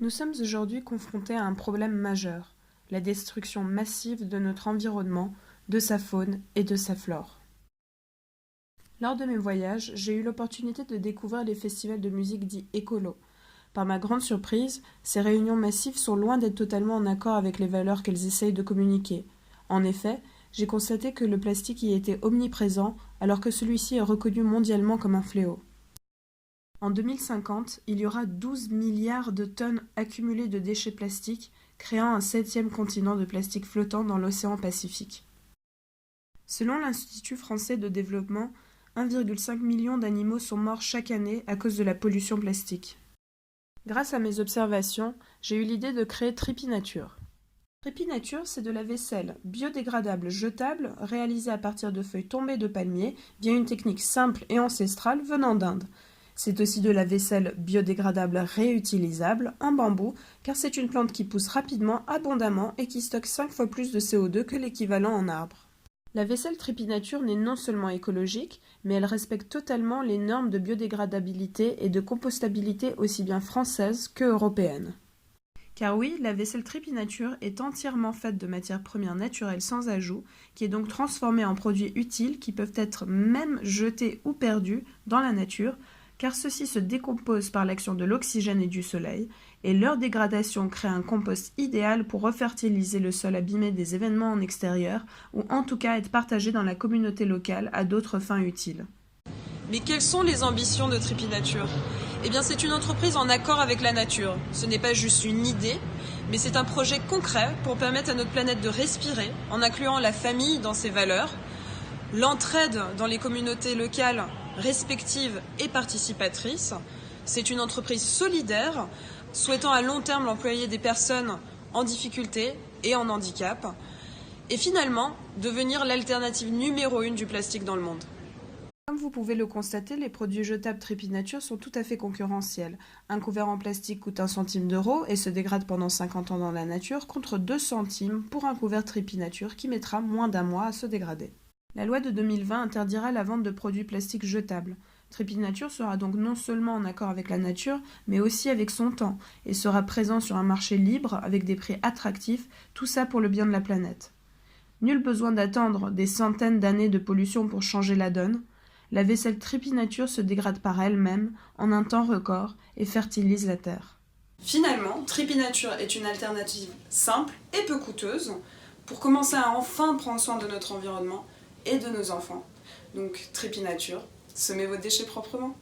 Nous sommes aujourd'hui confrontés à un problème majeur, la destruction massive de notre environnement, de sa faune et de sa flore. Lors de mes voyages, j'ai eu l'opportunité de découvrir les festivals de musique dits écolos. Par ma grande surprise, ces réunions massives sont loin d'être totalement en accord avec les valeurs qu'elles essayent de communiquer. En effet, j'ai constaté que le plastique y était omniprésent alors que celui-ci est reconnu mondialement comme un fléau. En 2050, il y aura 12 milliards de tonnes accumulées de déchets plastiques, créant un 7e continent de plastique flottant dans l'océan Pacifique. Selon l'Institut français de développement, 1,5 million d'animaux sont morts chaque année à cause de la pollution plastique. Grâce à mes observations, j'ai eu l'idée de créer Tripinature. Tripinature, c'est de la vaisselle biodégradable jetable réalisée à partir de feuilles tombées de palmier via une technique simple et ancestrale venant d'Inde. C'est aussi de la vaisselle biodégradable réutilisable en bambou, car c'est une plante qui pousse rapidement, abondamment et qui stocke 5 fois plus de CO2 que l'équivalent en arbre. La vaisselle Tripinature n'est non seulement écologique, mais elle respecte totalement les normes de biodégradabilité et de compostabilité aussi bien françaises que européennes. Car oui, la vaisselle Tripinature est entièrement faite de matières premières naturelles sans ajout, qui est donc transformée en produits utiles qui peuvent être même jetés ou perdus dans la nature, car ceux-ci se décomposent par l'action de l'oxygène et du soleil, et leur dégradation crée un compost idéal pour refertiliser le sol abîmé des événements en extérieur, ou en tout cas être partagé dans la communauté locale à d'autres fins utiles. Mais quelles sont les ambitions de Tripinature ? Eh bien, c'est une entreprise en accord avec la nature. Ce n'est pas juste une idée, mais c'est un projet concret pour permettre à notre planète de respirer, en incluant la famille dans ses valeurs, l'entraide dans les communautés locales respectives et participatrices. C'est une entreprise solidaire, souhaitant à long terme employer des personnes en difficulté et en handicap, et finalement devenir l'alternative numéro 1 du plastique dans le monde. Comme vous pouvez le constater, les produits jetables Tripinature sont tout à fait concurrentiels. Un couvert en plastique coûte 1 centime d'euro et se dégrade pendant 50 ans dans la nature, contre 2 centimes pour un couvert Tripinature qui mettra moins d'1 mois à se dégrader. La loi de 2020 interdira la vente de produits plastiques jetables. Tripinature sera donc non seulement en accord avec la nature, mais aussi avec son temps, et sera présent sur un marché libre avec des prix attractifs, tout ça pour le bien de la planète. Nul besoin d'attendre des centaines d'années de pollution pour changer la donne. La vaisselle Tripinature se dégrade par elle-même en un temps record et fertilise la terre. Finalement, Tripinature est une alternative simple et peu coûteuse pour commencer à enfin prendre soin de notre environnement et de nos enfants. Donc Tripinature, semez vos déchets proprement.